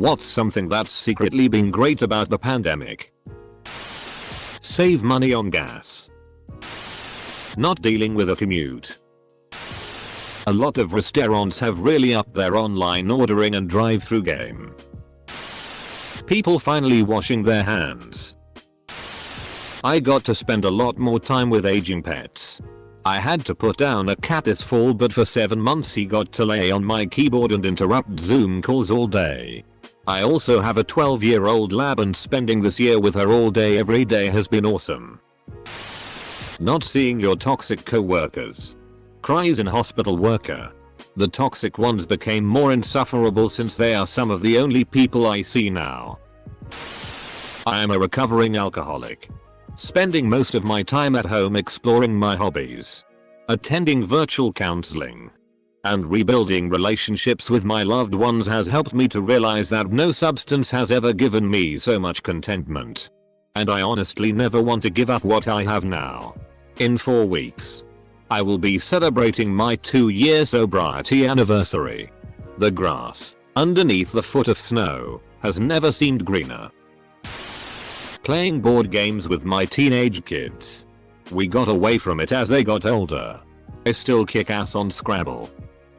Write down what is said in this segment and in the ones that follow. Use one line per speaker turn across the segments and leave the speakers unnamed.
What's something that's secretly been great about the pandemic? Save money on gas. Not dealing with a commute. A lot of restaurants have really upped their online ordering and drive-through game. People finally washing their hands. I got to spend a lot more time with aging pets. I had to put down a cat this fall, but for 7 months he got to lay on my keyboard and interrupt Zoom calls all day. I also have a 12-year-old lab, and spending this year with her all day every day has been awesome. Not seeing your toxic co-workers. Cries in hospital worker. The toxic ones became more insufferable since they are some of the only people I see now. I am a recovering alcoholic. Spending most of my time at home exploring my hobbies. Attending virtual counseling. And rebuilding relationships with my loved ones has helped me to realize that no substance has ever given me so much contentment. And I honestly never want to give up what I have now. In 4 weeks, I will be celebrating my 2-year sobriety anniversary. The grass, underneath the foot of snow, has never seemed greener. Playing board games with my teenage kids. We got away from it as they got older. I still kick ass on Scrabble.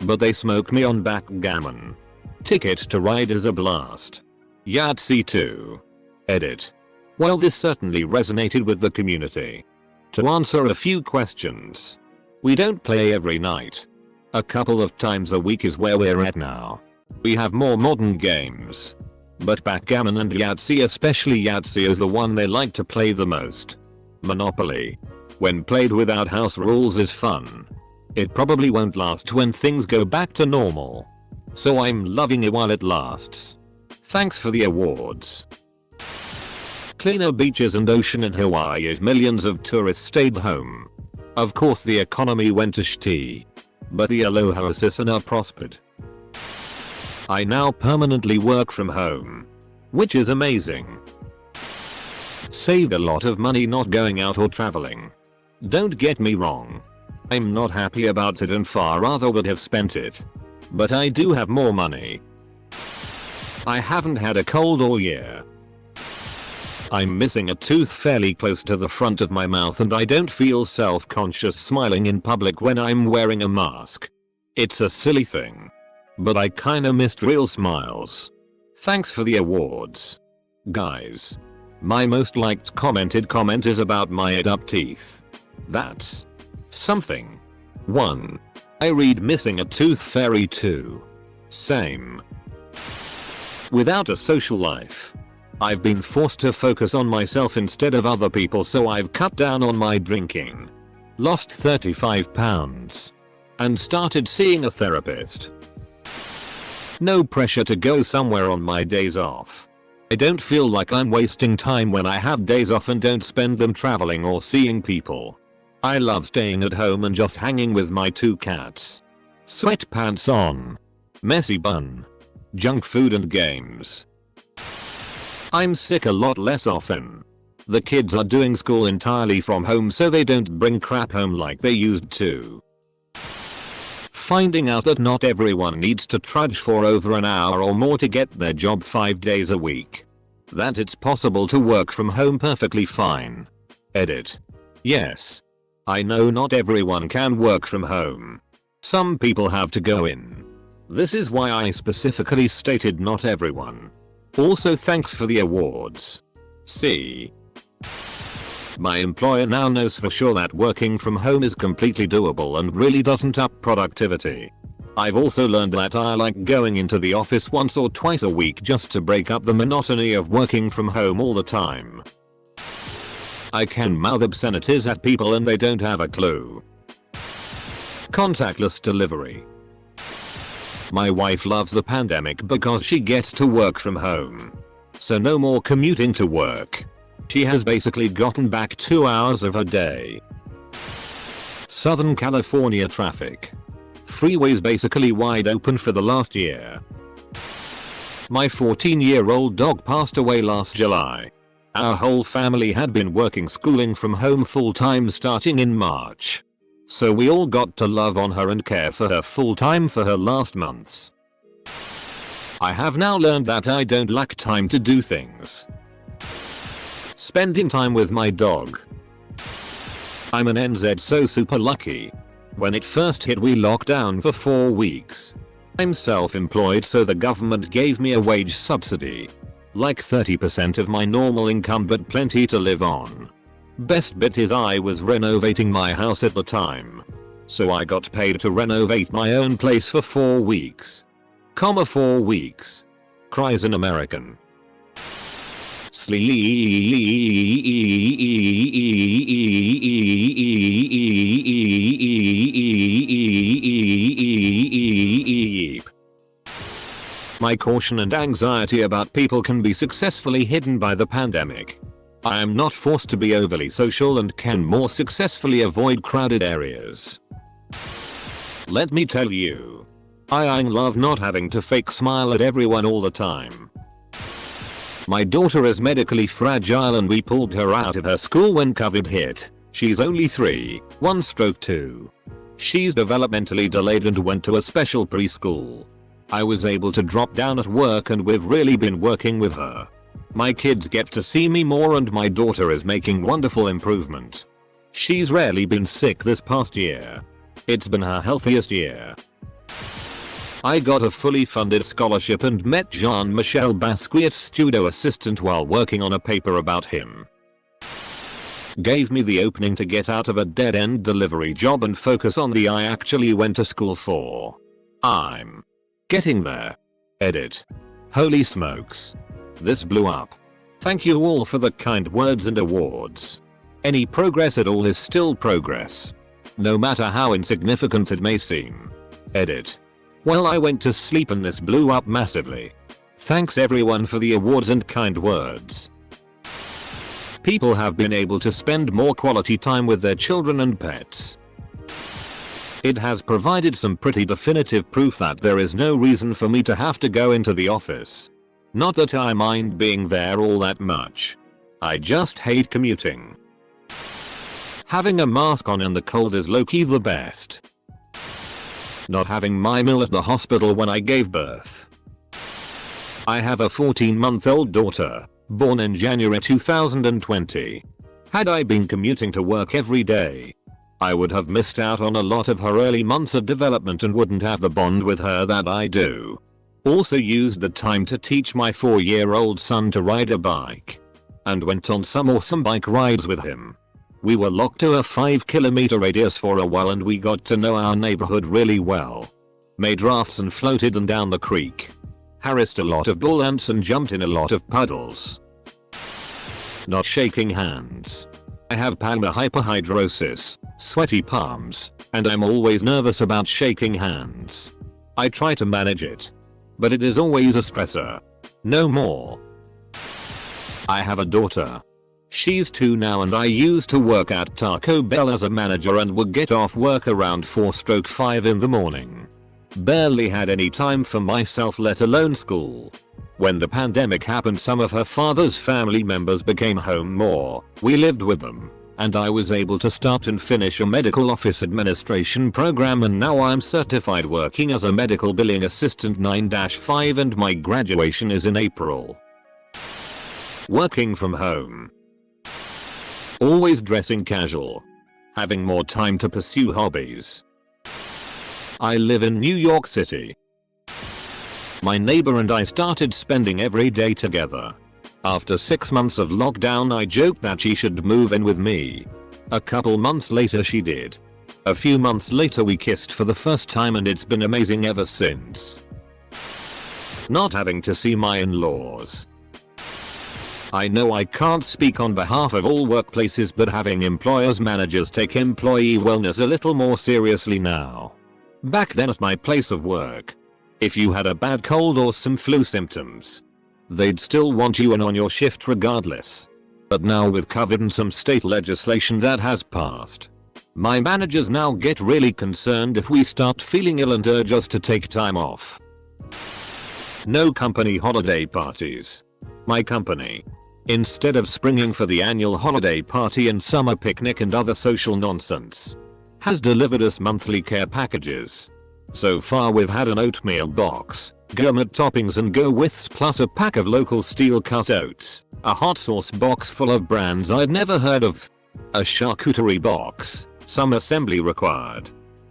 But they smoke me on backgammon. Ticket to Ride is a blast. Yahtzee too. Edit. Well, this certainly resonated with the community. To answer a few questions. We don't play every night. A couple of times a week is where we're at now. We have more modern games. But backgammon and Yahtzee, especially Yahtzee, is the one they like to play the most. Monopoly. When played without house rules is fun. It probably won't last when things go back to normal. So I'm loving it while it lasts. Thanks for the awards. Cleaner beaches and ocean in Hawaii as millions of tourists stayed home. Of course the economy went to shitty. But the Aloha Sisana prospered. I now permanently work from home. Which is amazing. Saved a lot of money not going out or traveling. Don't get me wrong. I'm not happy about it and far rather would have spent it. But I do have more money. I haven't had a cold all year. I'm missing a tooth fairly close to the front of my mouth, and I don't feel self-conscious smiling in public when I'm wearing a mask. It's a silly thing. But I kinda missed real smiles. Thanks for the awards. Guys. My most liked commented comment is about my ed-up teeth. That's something. 1. I read missing a tooth fairy 2. Same. Without a social life. I've been forced to focus on myself instead of other people, so I've cut down on my drinking. Lost 35 pounds. And started seeing a therapist. No pressure to go somewhere on my days off. I don't feel like I'm wasting time when I have days off and don't spend them traveling or seeing people. I love staying at home and just hanging with my 2 cats. Sweatpants on. Messy bun. Junk food and games. I'm sick a lot less often. The kids are doing school entirely from home, so they don't bring crap home like they used to. Finding out that not everyone needs to trudge for over an hour or more to get their job 5 days a week. That it's possible to work from home perfectly fine. Edit. Yes. I know not everyone can work from home. Some people have to go in. This is why I specifically stated not everyone. Also, thanks for the awards. See. My employer now knows for sure that working from home is completely doable and really doesn't up productivity. I've also learned that I like going into the office once or twice a week just to break up the monotony of working from home all the time. I can mouth obscenities at people and they don't have a clue. Contactless delivery. My wife loves the pandemic because she gets to work from home. So no more commuting to work. She has basically gotten back 2 hours of her day. Southern California traffic. Freeways basically wide open for the last year. My 14-year-old dog passed away last July. Our whole family had been working schooling from home full time starting in March. So we all got to love on her and care for her full time for her last months. I have now learned that I don't lack time to do things. Spending time with my dog. I'm an NZ so super lucky. When it first hit we locked down for 4 weeks. I'm self-employed so the government gave me a wage subsidy. Like 30% of my normal income but plenty to live on. Best bit is I was renovating my house at the time. So I got paid to renovate my own place for 4 weeks. 4 weeks. Cries an American. Sleep. My caution and anxiety about people can be successfully hidden by the pandemic. I am not forced to be overly social and can more successfully avoid crowded areas. Let me tell you, I love not having to fake smile at everyone all the time. My daughter is medically fragile and we pulled her out of her school when COVID hit. She's only 3, 1/2. She's developmentally delayed and went to a special preschool. I was able to drop down at work and we've really been working with her. My kids get to see me more and my daughter is making wonderful improvement. She's rarely been sick this past year. It's been her healthiest year. I got a fully funded scholarship and met Jean-Michel Basquiat's studio assistant while working on a paper about him. Gave me the opening to get out of a dead-end delivery job and focus on the I actually went to school for. I'm getting there. Edit. Holy smokes. This blew up. Thank you all for the kind words and awards. Any progress at all is still progress. No matter how insignificant it may seem. Edit. Well, I went to sleep and this blew up massively. Thanks everyone for the awards and kind words. People have been able to spend more quality time with their children and pets. It has provided some pretty definitive proof that there is no reason for me to have to go into the office. Not that I mind being there all that much. I just hate commuting. Having a mask on in the cold is low-key the best. Not having my meal at the hospital when I gave birth. I have a 14-month-old daughter, born in January 2020. Had I been commuting to work every day, I would have missed out on a lot of her early months of development and wouldn't have the bond with her that I do. Also used the time to teach my 4-year-old son to ride a bike. And went on some awesome bike rides with him. We were locked to a 5-kilometer radius for a while and we got to know our neighborhood really well. Made rafts and floated them down the creek. Harassed a lot of bull ants and jumped in a lot of puddles. Not shaking hands. I have palmar hyperhidrosis, sweaty palms, and I'm always nervous about shaking hands. I try to manage it. But it is always a stressor. No more. I have a daughter. She's 2 now and I used to work at Taco Bell as a manager and would get off work around 4/5 in the morning. Barely had any time for myself, let alone school. When the pandemic happened, some of her father's family members became home more. We lived with them. And I was able to start and finish a medical office administration program and now I'm certified working as a medical billing assistant 9-5 and my graduation is in April. Working from home. Always dressing casual. Having more time to pursue hobbies. I live in New York City. My neighbor and I started spending every day together. After 6 months of lockdown I joked that she should move in with me. A couple months later she did. A few months later we kissed for the first time and it's been amazing ever since. Not having to see my in-laws. I know I can't speak on behalf of all workplaces, but having employers managers take employee wellness a little more seriously now. Back then at my place of work, if you had a bad cold or some flu symptoms, they'd still want you in on your shift regardless. But now with COVID and some state legislation that has passed, my managers now get really concerned if we start feeling ill and urge us to take time off. No company holiday parties. My company, instead of springing for the annual holiday party and summer picnic and other social nonsense, has delivered us monthly care packages. So far we've had an oatmeal box, gourmet toppings and go withs plus a pack of local steel cut oats, a hot sauce box full of brands I'd never heard of, a charcuterie box, some assembly required,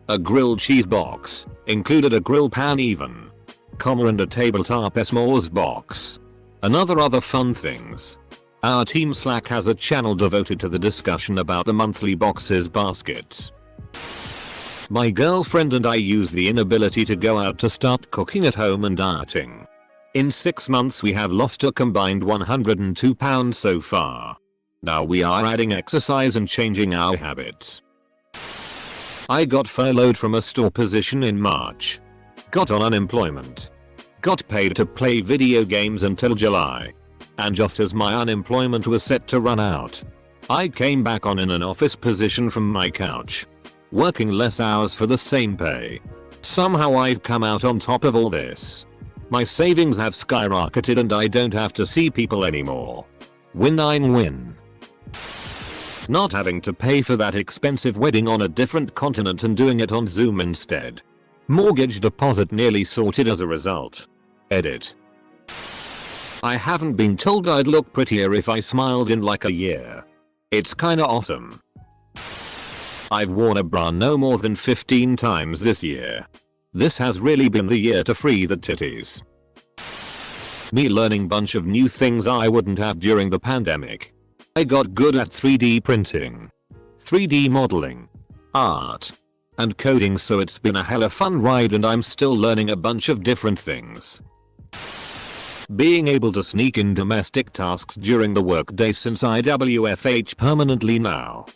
a grilled cheese box, included a grill pan even, comma and a tabletop s'mores box. Other fun things. Our team Slack has a channel devoted to the discussion about the monthly boxes baskets. My girlfriend and I use the inability to go out to start cooking at home and dieting. In 6 months we have lost a combined 102 pounds so far. Now we are adding exercise and changing our habits. I got furloughed from a store position in March. Got on unemployment. Got paid to play video games until July. And just as my unemployment was set to run out, I came back on in an office position from my couch. Working less hours for the same pay. Somehow I've come out on top of all this. My savings have skyrocketed and I don't have to see people anymore. Win-win. Not having to pay for that expensive wedding on a different continent and doing it on Zoom instead. Mortgage deposit nearly sorted as a result. Edit. I haven't been told I'd look prettier if I smiled in like a year. It's kinda awesome. I've worn a bra no more than 15 times this year. This has really been the year to free the titties. Me learning bunch of new things I wouldn't have during the pandemic. I got good at 3D printing, 3D modeling, art, and coding, so it's been a hella fun ride and I'm still learning a bunch of different things. Being able to sneak in domestic tasks during the workday since I WFH permanently now.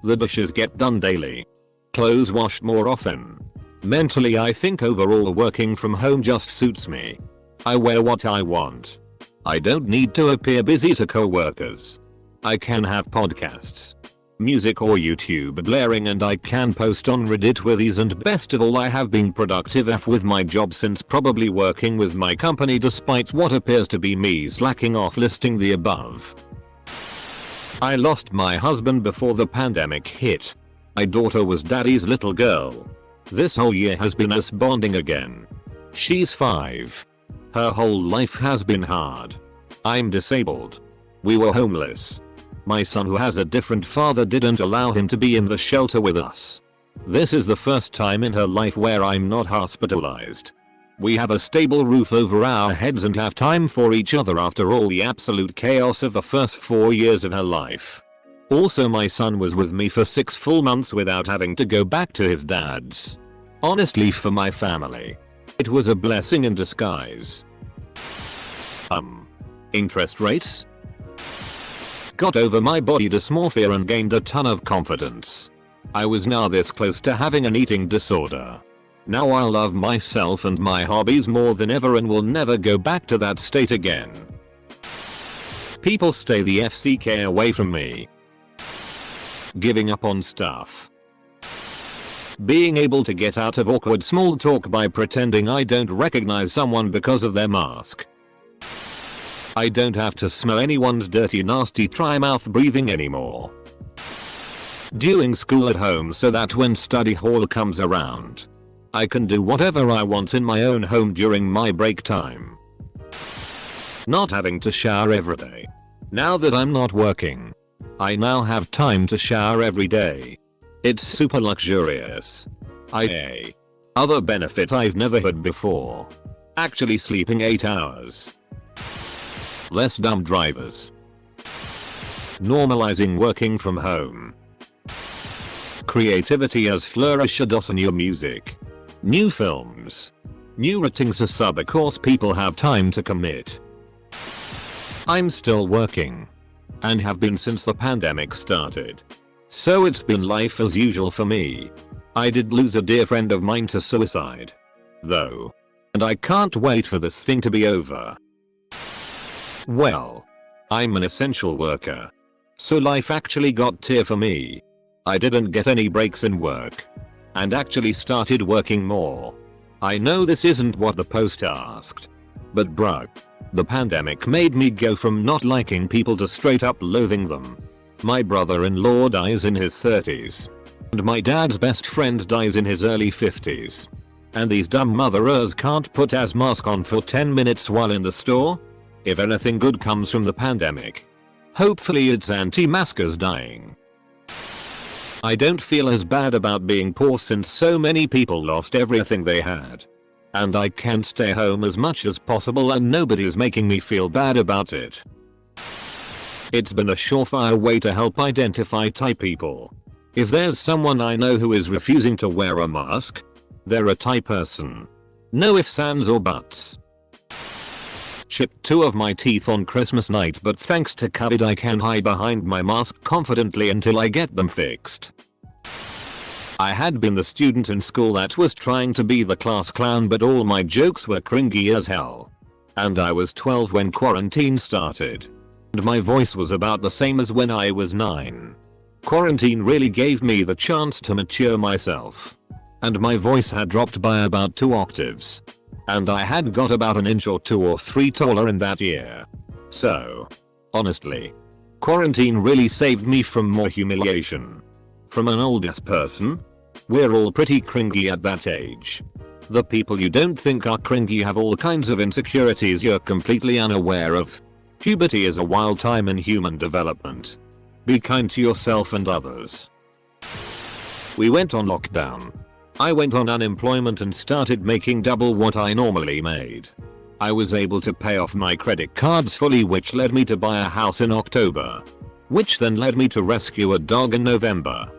The dishes get done daily. Clothes washed more often. Mentally I think overall working from home just suits me. I wear what I want. I don't need to appear busy to coworkers. I can have podcasts, music or YouTube blaring and I can post on Reddit with ease, and best of all I have been productive with my job since probably working with my company despite what appears to be me slacking off listing the above. I lost my husband before the pandemic hit. My daughter was daddy's little girl. This whole year has been us bonding again. She's 5. Her whole life has been hard. I'm disabled. We were homeless. My son, who has a different father, didn't allow him to be in the shelter with us. This is the first time in her life where I'm not hospitalized. We have a stable roof over our heads and have time for each other after all the absolute chaos of the first 4 years of her life. Also, my son was with me for 6 full months without having to go back to his dad's. Honestly, for my family, it was a blessing in disguise. Interest rates? Got over my body dysmorphia and gained a ton of confidence. I was now this close to having an eating disorder. Now I love myself and my hobbies more than ever and will never go back to that state again. People stay the FCK away from me. Giving up on stuff. Being able to get out of awkward small talk by pretending I don't recognize someone because of their mask. I don't have to smell anyone's dirty nasty tri-mouth breathing anymore. Doing school at home so that when study hall comes around, I can do whatever I want in my own home during my break time. Not having to shower every day. Now that I'm not working, I now have time to shower every day. It's super luxurious. Other benefit I've never had before. Actually sleeping 8 hours. Less dumb drivers. Normalizing working from home. Creativity has flourished on your music. New films. New ratings a sub course people have time to commit. I'm still working. And have been since the pandemic started. So it's been life as usual for me. I did lose a dear friend of mine to suicide, though. And I can't wait for this thing to be over. Well, I'm an essential worker. So life actually got tier for me. I didn't get any breaks in work. And actually started working more. I know this isn't what the post asked. But bruh. The pandemic made me go from not liking people to straight up loathing them. My brother-in-law dies in his 30s. And my dad's best friend dies in his early 50s. And these dumb motherers can't put as mask on for 10 minutes while in the store? If anything good comes from the pandemic, hopefully it's anti-maskers dying. I don't feel as bad about being poor since so many people lost everything they had. And I can stay home as much as possible and nobody's making me feel bad about it. It's been a surefire way to help identify type people. If there's someone I know who is refusing to wear a mask, they're a type person. No ifs, ands or buts. Chipped 2 of my teeth on Christmas night, but thanks to COVID I can hide behind my mask confidently until I get them fixed. I had been the student in school that was trying to be the class clown, but all my jokes were cringy as hell. And I was 12 when quarantine started. And my voice was about the same as when I was 9. Quarantine really gave me the chance to mature myself. And my voice had dropped by about 2 octaves. And I had got about an inch or 2 or 3 taller in that year. So, honestly, quarantine really saved me from more humiliation. From an old-ass person? We're all pretty cringy at that age. The people you don't think are cringy have all kinds of insecurities you're completely unaware of. Puberty is a wild time in human development. Be kind to yourself and others. We went on lockdown. I went on unemployment and started making double what I normally made. I was able to pay off my credit cards fully, which led me to buy a house in October. Which then led me to rescue a dog in November.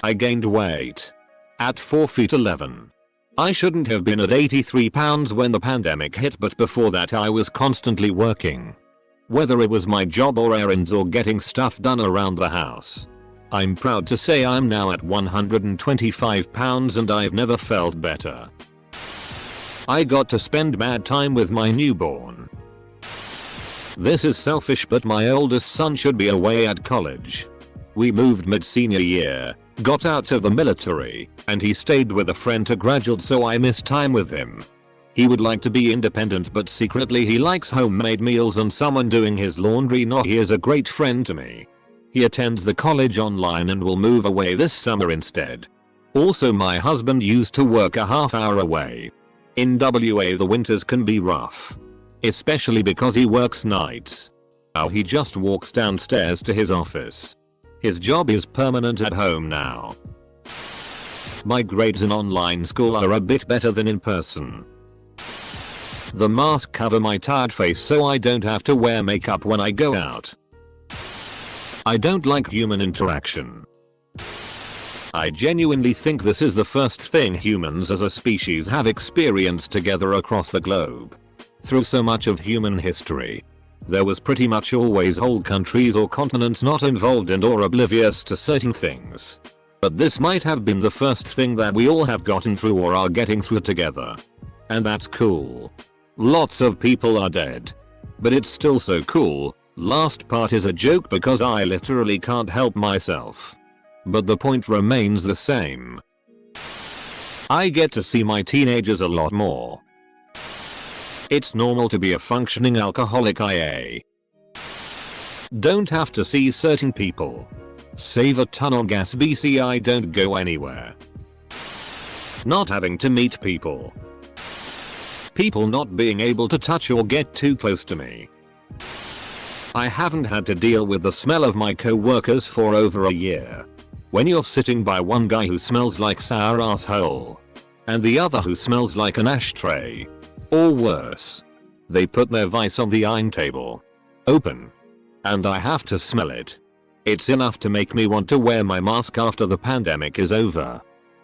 I gained weight. At 4 feet 11. I shouldn't have been at 83 pounds when the pandemic hit, but before that I was constantly working. Whether it was my job or errands or getting stuff done around the house. I'm proud to say I'm now at 125 pounds and I've never felt better. I got to spend mad time with my newborn. This is selfish, but my oldest son should be away at college. We moved mid-senior year, got out of the military, and he stayed with a friend to graduate, so I miss time with him. He would like to be independent, but secretly he likes homemade meals and someone doing his laundry. No, he is a great friend to me. He attends the college online and will move away this summer instead. Also, my husband used to work a half hour away. In WA the winters can be rough. Especially because he works nights. Now he just walks downstairs to his office. His job is permanent at home now. My grades in online school are a bit better than in person. The mask cover my tired face so I don't have to wear makeup when I go out. I don't like human interaction. I genuinely think this is the first thing humans as a species have experienced together across the globe. Through so much of human history, there was pretty much always whole countries or continents not involved in or oblivious to certain things. But this might have been the first thing that we all have gotten through or are getting through together. And that's cool. Lots of people are dead. But it's still so cool. Last part is a joke because I literally can't help myself. But the point remains the same. I get to see my teenagers a lot more. It's normal to be a functioning alcoholic. I don't have to see certain people. Save a ton on gas. BC I don't go anywhere. Not having to meet people. People not being able to touch or get too close to me. I haven't had to deal with the smell of my co-workers for over a year. When you're sitting by one guy who smells like sour asshole and the other who smells like an ashtray. Or worse. They put their vice on the iron table. Open. And I have to smell it. It's enough to make me want to wear my mask after the pandemic is over.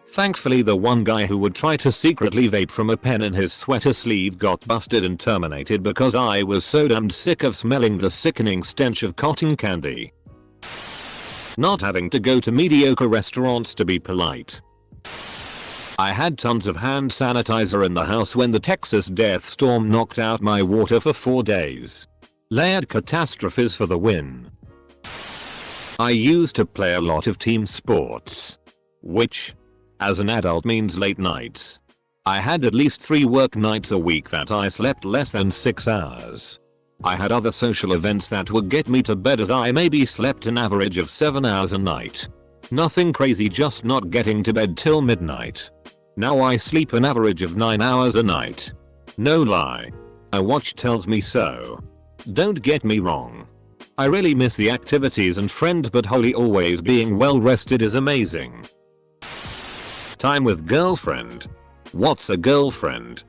Thankfully the one guy who would try to secretly vape from a pen in his sweater sleeve got busted and terminated because I was so damned sick of smelling the sickening stench of cotton candy. Not having to go to mediocre restaurants to be polite. I had tons of hand sanitizer in the house when the Texas death storm knocked out my water for 4 days. Layered catastrophes for the win. I used to play a lot of team sports. Which, as an adult, means late nights. I had at least 3 work nights a week that I slept less than 6 hours. I had other social events that would get me to bed as I maybe slept an average of 7 hours a night. Nothing crazy, just not getting to bed till midnight. Now I sleep an average of 9 hours a night. No lie. A watch tells me so. Don't get me wrong. I really miss the activities and friends, but holy, always being well rested is amazing. Time with girlfriend. What's a girlfriend?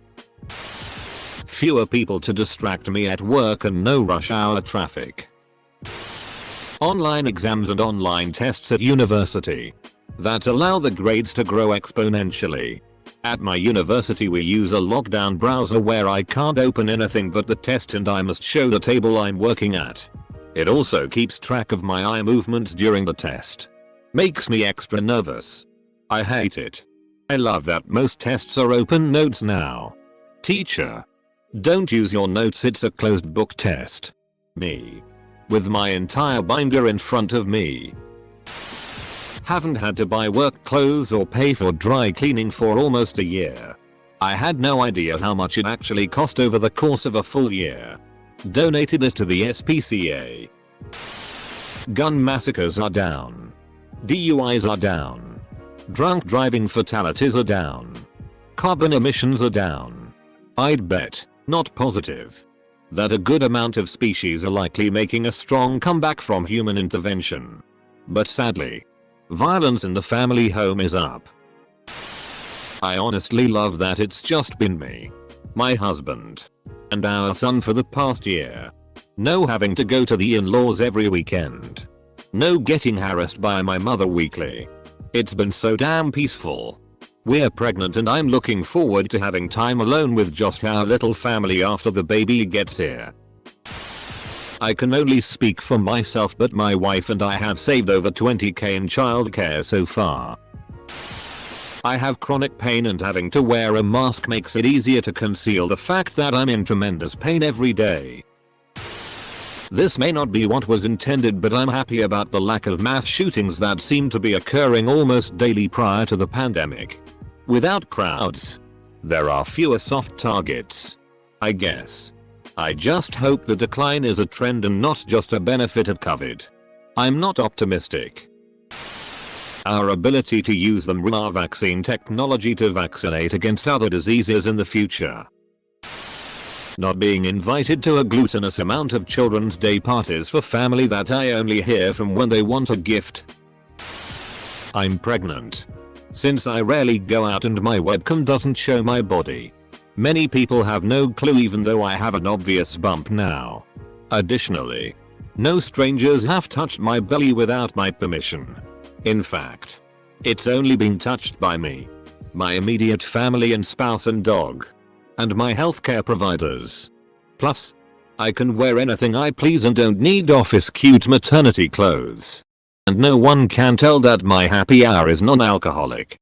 Fewer people to distract me at work and no rush hour traffic. Online exams and online tests at university that allow the grades to grow exponentially. At my university we use a lockdown browser where I can't open anything but the test and I must show the table I'm working at. It also keeps track of my eye movements during the test. Makes me extra nervous. I hate it. I love that most tests are open notes now. Teacher. Don't use your notes, it's a closed book test. Me. With my entire binder in front of me. Haven't had to buy work clothes or pay for dry cleaning for almost a year. I had no idea how much it actually cost over the course of a full year. Donated it to the SPCA. Gun massacres are down. DUIs are down. Drunk driving fatalities are down. Carbon emissions are down. I'd bet, not positive, that a good amount of species are likely making a strong comeback from human intervention. But sadly, violence in the family home is up. I honestly love that it's just been me, my husband, and our son for the past year. No having to go to the in-laws every weekend. No getting harassed by my mother weekly. It's been so damn peaceful. We're pregnant and I'm looking forward to having time alone with just our little family after the baby gets here. I can only speak for myself, but my wife and I have saved over 20k in childcare so far. I have chronic pain and having to wear a mask makes it easier to conceal the fact that I'm in tremendous pain every day. This may not be what was intended, but I'm happy about the lack of mass shootings that seemed to be occurring almost daily prior to the pandemic. Without crowds, there are fewer soft targets. I guess. I just hope the decline is a trend and not just a benefit of COVID. I'm not optimistic. Our ability to use the mRNA vaccine technology to vaccinate against other diseases in the future. Not being invited to a glutinous amount of children's day parties for family that I only hear from when they want a gift. I'm pregnant. Since I rarely go out and my webcam doesn't show my body. Many people have no clue even though I have an obvious bump now. Additionally, no strangers have touched my belly without my permission. In fact, it's only been touched by me, my immediate family and spouse and dog, and my healthcare providers. Plus, I can wear anything I please and don't need office cute maternity clothes. And no one can tell that my happy hour is non-alcoholic.